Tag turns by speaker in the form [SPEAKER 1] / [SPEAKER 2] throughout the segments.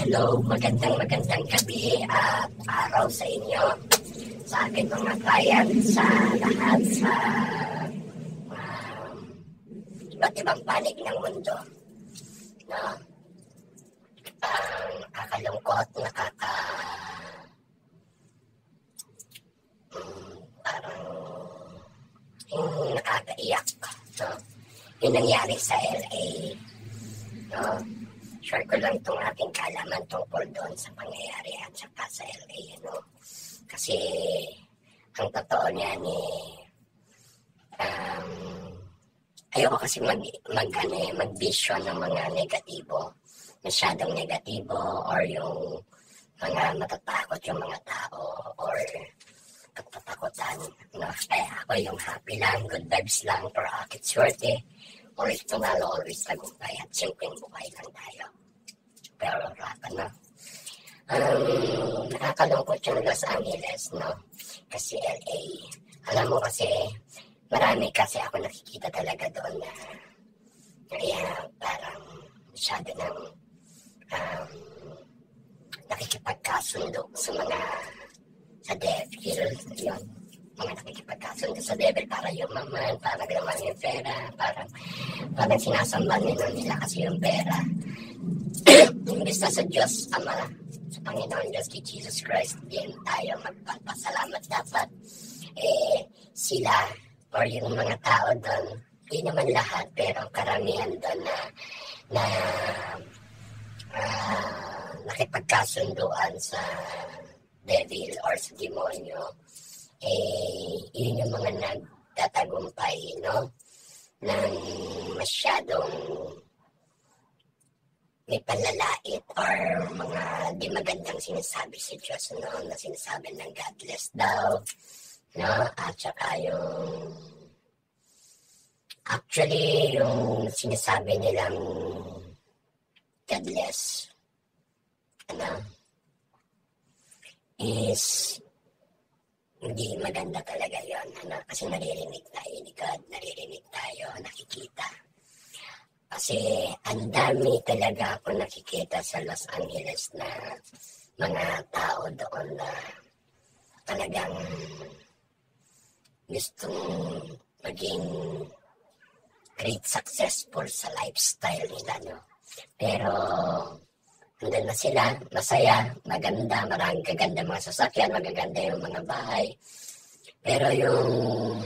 [SPEAKER 1] hello, magandang gabi at araw sa inyo, sa akin mga clients, sa lahat, sa iba't ibang panig ng mundo. No? Nakakalungkot, parang nakakaiyak. No? Yung nangyari sa LA, no? Share ko lang itong aking kaalaman tungkol doon sa pangyayari at saka sa LA, no? Kasi ang totoo niyan ayoko kasi mag-vision ng mga negatibo, masyadong negatibo, or yung mga matatakot yung mga tao, or katatakutan, no? Kaya ako yung happy lang, good vibes lang, proakit swerte, always tumalo, always tagumpay, at simpleng buhay lang tayo. Pero no? Nakakalungkot yung Los Angeles, no? Kasi LA, alam mo kasi, marami kasi ako nakikita talaga doon na kaya parang masyado ng nakikipagkasundo sa devil, yun. Mga nakikipagkasundo sa devil para yumaman, para gaman yung pera, parang sinasamba nila kasi yung pera. Imbis na sa Diyos Ama, sa Panginoon Diyos kay Jesus Christ, din tayo magpapasalamat dapat. Sila, or yung mga tao doon, hindi naman lahat, pero karamihan doon na nakipagkasunduan sa devil or sa demonyo, yun yung mga nagtatagumpay, no? Nang masyadong may panlalait or mga di magandang sinasabi sa Diyos, no? Na sinasabi ng godless daw, no? At saka yung actually yung sinasabi nilang godless, is hindi maganda talaga yun, kasi naririnig tayo ni God, naririnig tayo, nakikita. Kasi ang dami talaga ako nakikita sa Los Angeles na mga tao doon na talagang gustong maging great successful sa lifestyle nila, no? Pero andun na sila, masaya, maganda, maraming kaganda mga sasakyan, magaganda yung mga bahay. Pero yung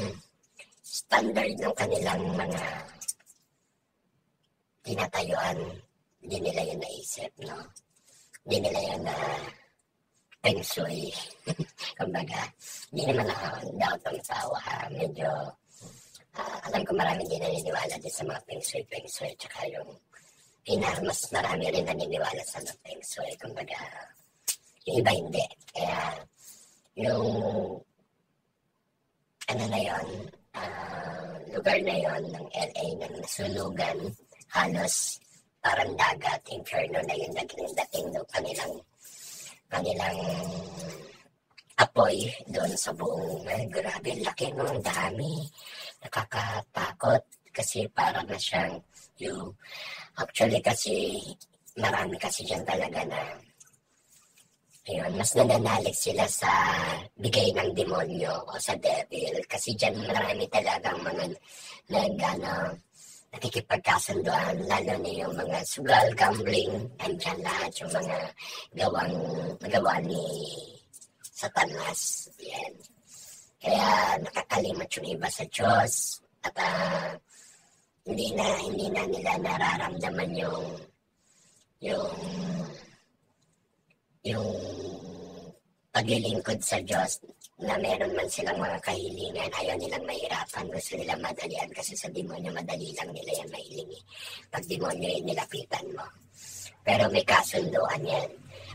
[SPEAKER 1] standard ng kanilang mga tinatayuan, hindi nila yun naisip, no? Hindi nila yun na feng shui. Kumbaga, hindi naman doubt ang tao, ha? Medyo, alam ko marami din naniniwala din sa mga feng shui, tsaka yung mas marami rin naniniwala sa mga feng shui. Kumbaga, yung iba hindi. Kaya, yung, lugar na yon ng LA na nasunugan, halos parang dagat, inferno na yung naging dating ng kanilang apoy doon sa buong, grabe, laki ng dami, nakakatakot kasi parang na siyang actually kasi marami kasi dyan talaga na mas nananalig sila sa bigay ng demonyo o sa devil kasi dyan marami talagang mga nakikipagkasunduan, lalo na yung mga sugal, gambling, andyan lahat yung mga gawa ni Satanas. Yan. Kaya nakakalimot yung iba sa Diyos at hindi na nila nararamdaman yung paglilingkod sa Diyos na meron man silang mga kahilingan, ayaw nilang mahirapan, gusto nila madalian kasi sa demonyo madali lang nila yan mahilingi. Pag demonyo ay nilapitan mo. Pero may kasunduan yan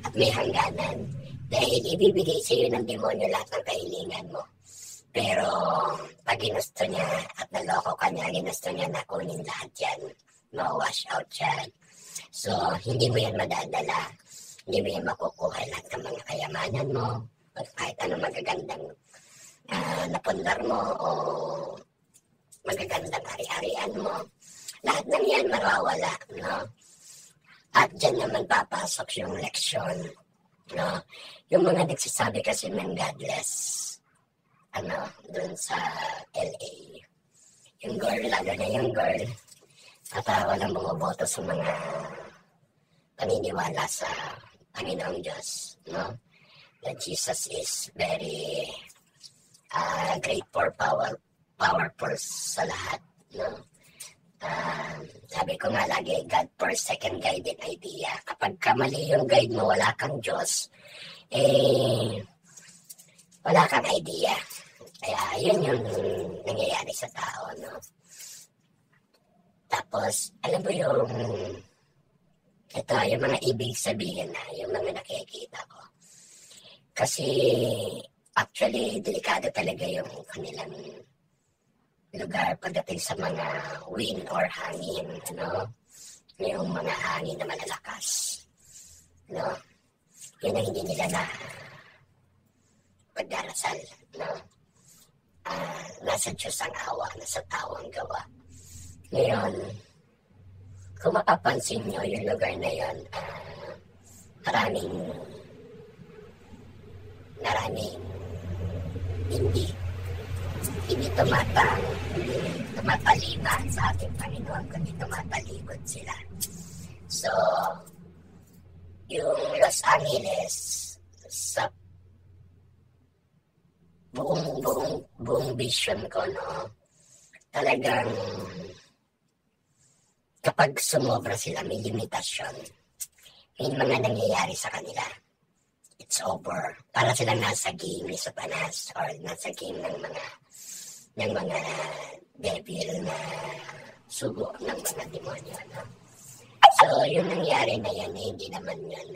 [SPEAKER 1] at may hangganan dahil ibibigay sa iyo ng demonyo lahat ng kahilingan mo. Pero pag ginusto niya at naloko ka niya, ginusto niya na kunin lahat yan, ma-wash out yan. So, hindi mo yan madadala. Hindi mo yan makukuha lahat ng mga kayamanan mo o kahit anong magagandang napundar mo o magagandang ari-arian mo. Lahat ng yan mawawala, no? At dyan naman papasok yung leksyon. No? Yung mga nagsasabi kasi ng godless, dun sa LA. Yung girl, lalo na yung girl, at walang bumoboto sa mga paniniwala sa Panginoong Diyos. No? That Jesus is very great for powerful sa lahat. No? Sabi ko nga lagi, God first, second guided idea. Kapag kamali yung guide mo, wala kang Diyos, wala kang idea. Kaya yun yung nangyayari sa tao, no? Tapos, alam mo ito, yung mga ibig sabihin na, yung mga nakikita ko. Kasi, actually, delikado talaga yung kanilang lugar pagdating sa mga wind or hangin, yung mga hangin na malalakas, yun ang hindi nila na pagdarasal, nasa Diyos ang awa, nasa tao ang gawa. Ngayon, kung mapapansin nyo yung lugar na yun, maraming hindi tumataliban sa ating Panginoon, kundi tumatalikod sila. So, yung Los Angeles, sa buong vision ko, talagang kapag sumobra sila, may limitasyon, may mga nangyayari sa kanila. It's over. Para silang nasa game ni Satanas or nasa game ng mga devil na sugo ng mga demonyo. So, yung nangyari na yan, hindi naman yun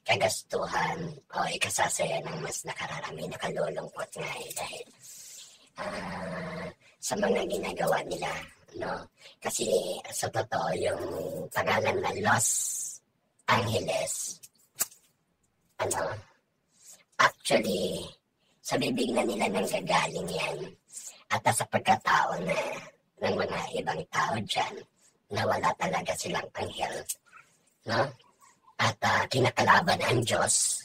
[SPEAKER 1] kagastuhan o ikasasaya ng mas nakararami, nakalulungkot nga dahil sa mga ginagawa nila, Kasi sa totoo, yung pangalan na Los Angeles, actually, sa bibig na nila nang gagaling yan at sa pagkatao ng mga ibang tao dyan na wala talaga silang anghel, at kinakalaban ang Diyos,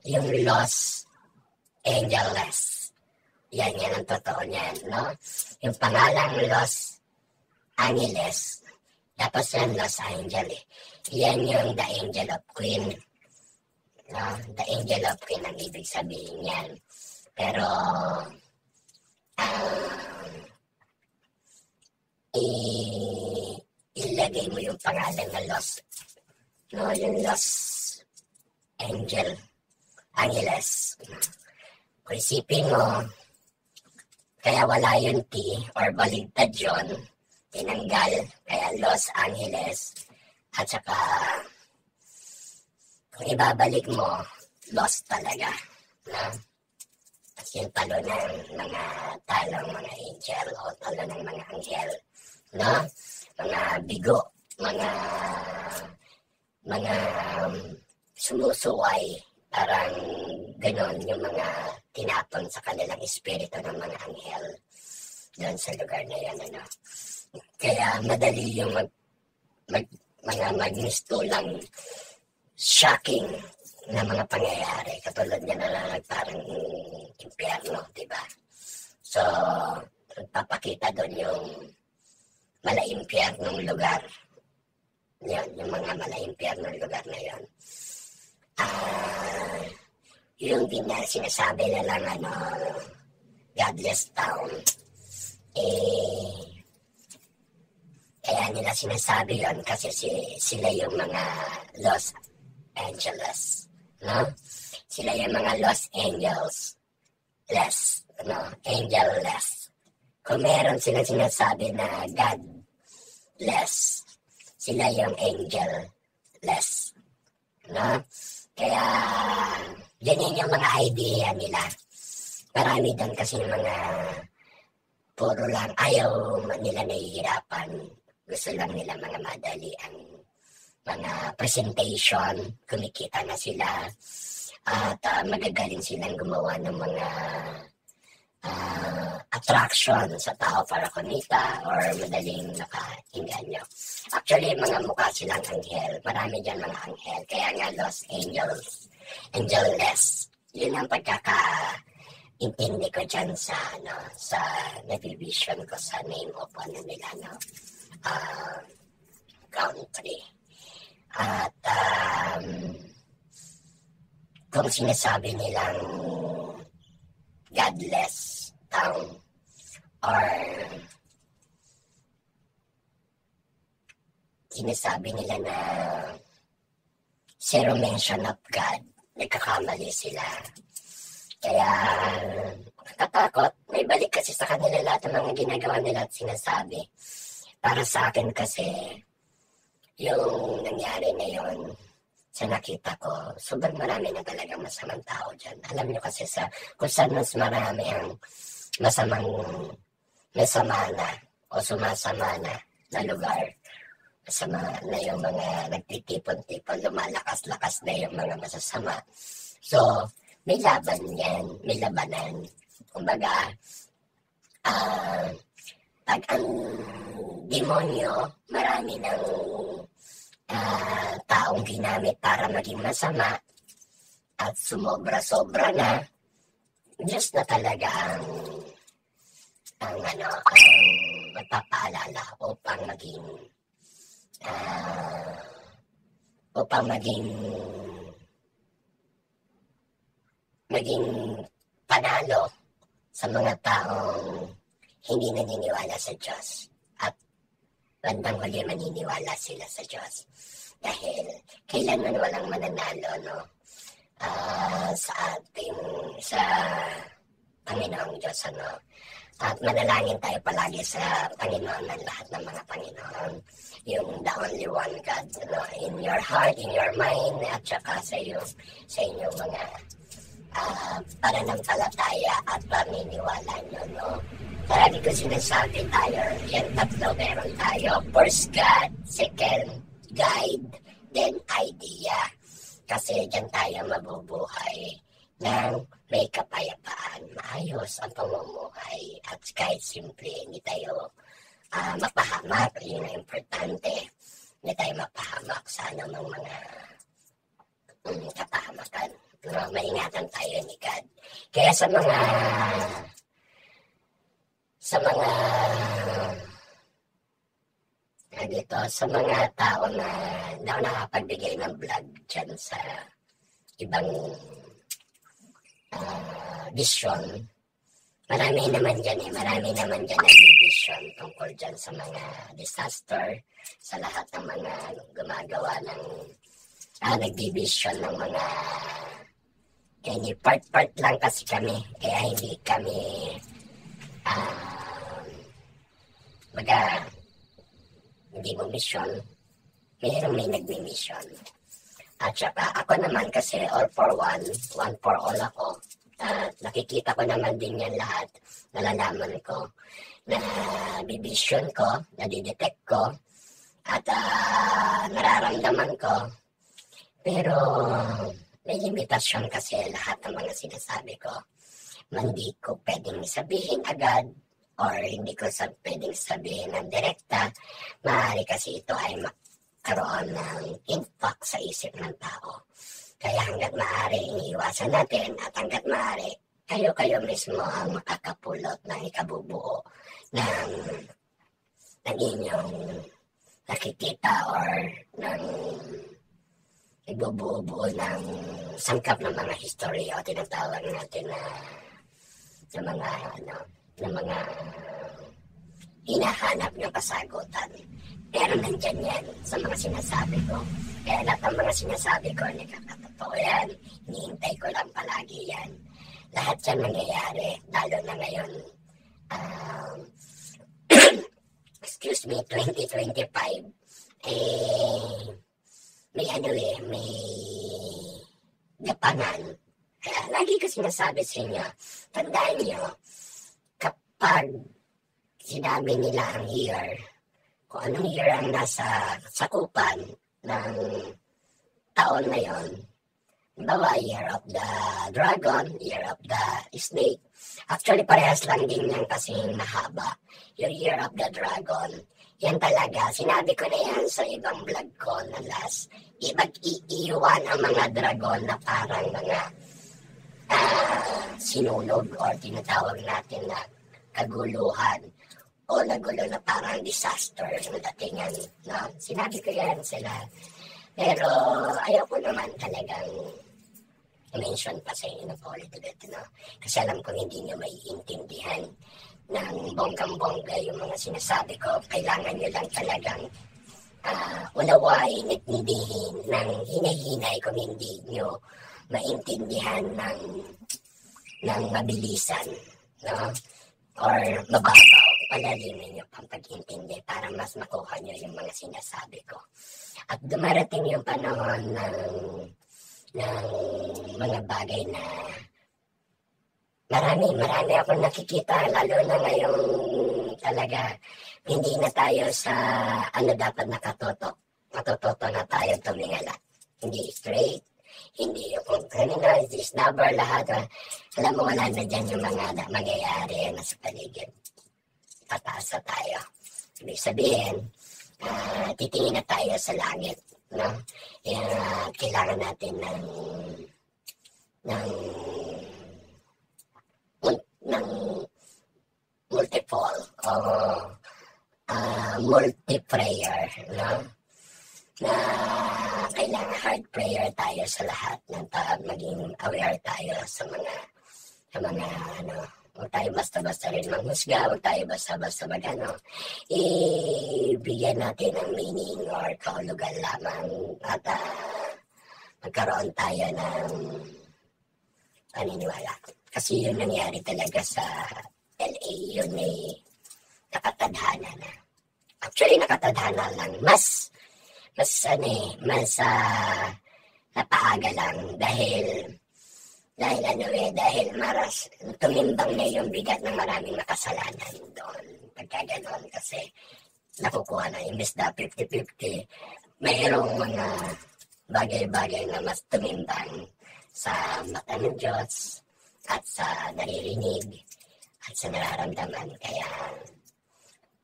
[SPEAKER 1] yung Los Angeles. Yan ang totoo niyan, Yung pangalang Los Angeles, tapos yan Los Angeles. Yan yung the Angel of Queen. The Angel of Queen ang ibig sabihin yan. Pero, ilagay mo yung pangalan na Los, yung Los Angeles. Kung isipin mo, kaya wala yung T or baligtad yun, tinanggal, kaya Los Angeles. At saka, kung ibabalik mo, lost talaga. Kasi yung talo ng mga talong mga angel o talo ng mga anghel. Mga bigo, mga sumusuway, parang ganon yung mga tinapon sa kanilang espiritu ng mga anghel doon sa lugar na yan. Kaya madali yung mga magmistulang shocking na mga pangyayari. Katulad niya na parang impyerno, diba? So, papakita doon yung malaimpyernong lugar. Yan, yung mga malaimpyernong lugar na yan. Yung din na sinasabi na lang godless town, kaya nila sinasabi yun kasi sila yung mga Los Angeles, Sila yung mga Los Angeles, Angel-less. Kung meron silang sinasabi na godless, sila yung angel-less, Kaya, ganyan yung mga idea nila. Marami doon kasi yung mga puro lang, ayaw nila nahihirapan. Gusto lang nila mga madali ang mga presentation, kumikita na sila, at magagaling silang gumawa ng mga attraction sa tao para kumita or madaling nakainganyo. Actually, mga mukha silang anghel. Marami dyan mga anghel. Kaya nga Los Angeles, Angeles. Yun ang pagkakaintindi ko dyan sa, sa nabivision ko sa name of nila, country. At kung sinasabi nilang godless town or sinasabi nila na zero mention of God, nagkakamali sila. Kaya nakatakot, may balik kasi sa kanila lahat ng mga ginagawa nila at sinasabi. Para sa akin kasi, yung nangyari na yun, sa nakita ko, sobrang marami na talagang masamang tao dyan. Alam nyo kasi kung saan mas marami ang masama na o sumasama na lugar. Masama na yung mga nagtitipon-tipon, lumalakas-lakas na yung mga masasama. So, may laban yan, may labanan. Kumbaga, pag ang demonyo, marami ng taong ginamit para maging masama at sumobra-sobra na, Diyos na talaga ang magpapaalala upang maging panalo sa mga taong hindi naniniwala sa Diyos at bandang huli maniniwala sila sa Diyos. Dahil kailanman walang mananalo, sa Panginoong Diyos, At manalangin tayo palagi sa Panginoon ng lahat ng mga Panginoon. Yung the only one God, in your heart, in your mind, at saka sa inyong mga pananampalataya at paniniwala nyo, Lagi ko sinasabi tayo, yan tatlo meron tayo. First God, second guide, then idea. Kasi dyan tayo mabubuhay ng may kapayapaan, maayos ang pamumuhay at kahit simple, hindi tayo mapahamak. Yun ang importante, hindi tayo mapahamak sa anumang mga kapahamakan. Maingatan tayo ni God. Kaya sa mga tao na nakapagbigay ng vlog dyan sa ibang vision, marami naman dyan nag-vision tungkol dyan sa mga disaster, sa lahat ng mga gumagawa ng nag-vision ng mga part-part lang kasi kami, kaya hindi kami hindi mo mission, may nagmi-mission. At saka ako naman kasi all for one for all ako. Nakikita ko naman din yan lahat, nalalaman ko, na bivision ko, nadidetect ko, at nararamdaman ko. Pero may limitasyon kasi lahat ng mga sinasabi ko. Hindi ko pwedeng sabihin agad or hindi ko pwedeng sabihin ng direkta. Maaari kasi ito ay magkaroon ng impact sa isip ng tao. Kaya hanggat maaari iniiwasan natin at hanggat maaari kayo mismo ang makakapulot ng ikabubuo ng inyong nakikita or ng ibubuo ng sangkap ng mga history o tinatawag natin na mga hinahanap nyo kasagutan. Pero nandyan yan sa mga sinasabi ko. Kaya lahat ng mga sinasabi ko, nakakatotoo yan. Hinihintay ko lang palagi yan. Lahat yan nangyayari, lalo na ngayon. 2025. May gapangan. Kaya lagi ko sinasabi sa inyo, tandaan nyo, kapag sinabi nila ang year, kung anong year ang nasa sakupan ng taon na yon, Bawa, Year of the Dragon, Year of the Snake. Actually, parehas lang din yan kasi mahaba. Yung Year of the Dragon, yan talaga. Sinabi ko na yan sa ibang vlog ko na last. Iiwan ang mga dragon na parang mga sinunog or tinatawag natin na kaguluhan o nagulo na parang disaster yung datingan. No? Sinabi ko yan sila. Pero ayaw ko naman talagang mention pa sa inyo ng ulit-ulit. No? Kasi alam ko hindi nyo maiintindihan ng bonggang-bongga yung mga sinasabi ko. Kailangan nyo lang talagang unawain at nindihin ng hinahinay kung hindi nyo maintindihan ng mabilisan, no? Or mababaw, palalimin nyo pang pag-intindi para mas makuha nyo yung mga sinasabi ko. At dumarating yung panahon ng mga bagay na marami akong nakikita, lalo na ngayong talaga hindi na tayo sa dapat nakatoto. Matutoto na tayo tumingala. Hindi straight, hindi yung criminal, snubber, lahat. Alam mo, wala na dyan yung mga mangyayari na sa paligid. Tataas na tayo. Ibig sabihin, titingin na tayo sa langit. No? Kailangan natin ng multiple o multi-prayer, no? Na kailangan hard prayer tayo sa lahat ng maging aware tayo sa mga huwag tayo basta-basta rin manghusga, huwag tayo basta-basta ibigyan natin ng meaning or kahulugan lamang at magkaroon tayo ng paniniwala. Kasi yun nangyari talaga sa LA, yun nakatadhana na. Actually, nakatadhana lang. Mas napaaga lang dahil maras tumimbang na yung bigat ng maraming makasalanan doon. Pagka ganoon kasi nakukuha na imbes na 50-50, mayroong mga bagay-bagay na mas tumimbang sa mata ng Diyos at sa naririnig at sa nararamdaman. Kaya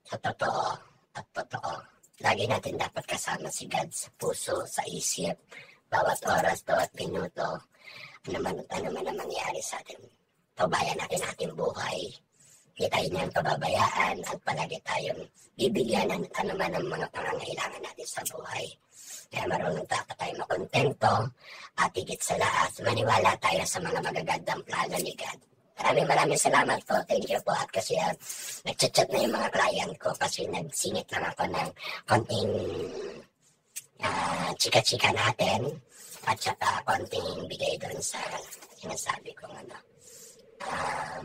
[SPEAKER 1] sa totoo, lagi natin dapat kasama si God sa puso, sa isip, bawat oras, bawat minuto, ano man ang mangyari sa atin. Pabayan natin ating buhay. Hindi tayo niyang pababayaan at palagi tayong bibigyan ng ano man ang mga pangangailangan natin sa buhay. Kaya marunong dapat tayo makontento at higit sa lahat, maniwala tayo sa mga magagandang plano ni God. Maraming salamat po. Thank you po. At kasi nagchat-chat na yung mga client ko kasi nagsingit lang ako ng konting chika-chika natin at saka konting bigay doon sa sinasabi ko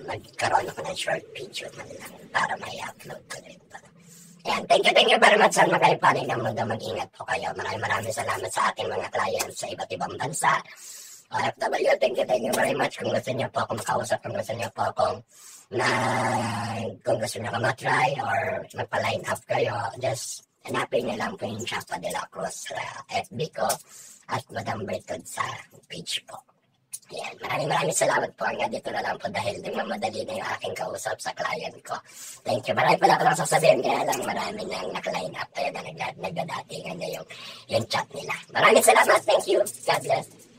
[SPEAKER 1] magkaroon ako ng short video man lang para may upload ko rin pa. Ayan, thank you very much sa mga kaipanig ng mundo. Mag-ingat po kayo. Maraming salamat sa ating mga clients sa iba't ibang bansa. OFW, thank you very much. Kung gusto niyo po akong makausap, kung gusto niyo po akong kung gusto niyo akong matry or magpa-line up kayo, just hanapin niyo lang po yung Chapa de la Cruz sa FB ko at Madam Bertod sa page po. Ayan, maraming salamat po. Hanggang dito na lang po dahil nagmamadali na yung aking kausap sa client ko. Thank you. Marami pala ko lang sasabihin, kaya lang marami nang naka-line up tayo na nagdadatingan na yung chat nila. Maraming salamat. Thank you. God bless.